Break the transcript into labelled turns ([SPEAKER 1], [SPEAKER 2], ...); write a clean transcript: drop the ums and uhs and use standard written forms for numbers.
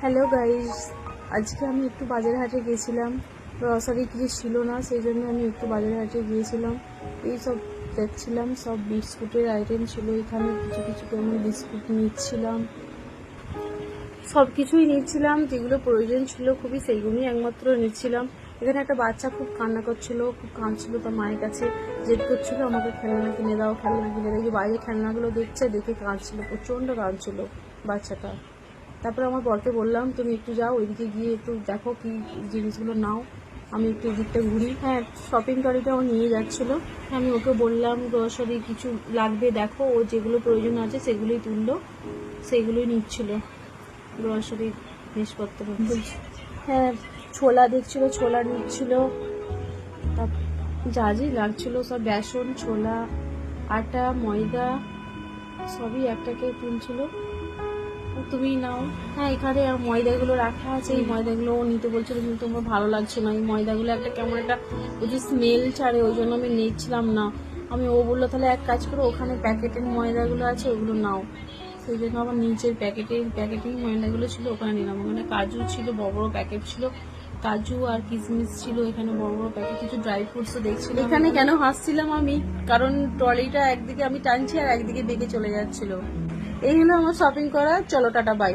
[SPEAKER 1] Hello guys, আজকে আমি একটু বাজার হাটে গিয়েছিলাম। গ্রসারি কিছু ছিল না, সেই জন্য আমি একটু বাজার হাটে গিয়েছিলাম। এই সব দেখছিলাম, সব বিস্কুটের আইটেম ছিল এখানে। কিছু কিছু আমি বিস্কুট নিচ্ছিলাম, সব কিছুই নিচ্ছিলাম যেগুলো প্রয়োজন ছিল খুবই, সেইগুলোই একমাত্র নিচ্ছিলাম। এখানে একটা বাচ্চা খুব কান্না করছিল, খুব কাঁদছিল, তার মায়ের কাছে জেদ করছিল আমাকে খেলনা কিনে দাও, খেলনা কিনে দাও। বাইরে খেলনাগুলো দেখছে, দেখে কাঁদছিল, প্রচণ্ড কাঁদছিল বাচ্চাটা। তারপরে আমার বরকে বললাম তুমি একটু যাও, ওইদিকে গিয়ে একটু দেখো কি জিনিসগুলো নাও, আমি একটু এদিকটা ঘুরি। হ্যাঁ, শপিং ট্রলিটাও নিয়ে যাচ্ছিলো। আমি ওকে বললাম গ্রসারি কিছু লাগবে দেখো, ও যেগুলো প্রয়োজন আছে সেগুলোই তুললো, সেগুলোই নিচ্ছিল গ্রসারির জিনিসপত্র। হ্যাঁ, ছোলা দেখছিল, ছোলা নিচ্ছিল, যা যা লাগছিল সব বেসন, ছোলা, আটা, ময়দা সবই একটাকে তুলছিল। তুমি নাও। হ্যাঁ, এখানে ময়দাগুলো রাখা আছে, এই ময়দাগুলো নিতে বলছিল, কিন্তু আমার ভালো লাগছে না। এই ময়দাগুলো একটা কেমন একটা ওই স্মেল ছাড়ে, ওই জন্য আমি নিচ্ছিলাম না। ও বললো তাহলে এক কাজ করো, ওখানে প্যাকেটের ময়দাগুলো আছে ওগুলো নাও। সেই জন্য আমার নিচের প্যাকেটিং ময়দাগুলো ছিল, ওখানে নিলাম। ওখানে কাজু ছিল, বড় বড় প্যাকেট ছিল, কাজু আর কিশমিশ ছিল এখানে বড় বড় প্যাকেট। কিছু ড্রাই ফ্রুটসও দেখছিল। এখানে কেন হাসছিলাম আমি, কারণ ট্রলিটা একদিকে আমি টানছি আর একদিকে বেঁকে চলে যাচ্ছিল। এই হলো আমার শপিং করা। চলো টাটা, বাই।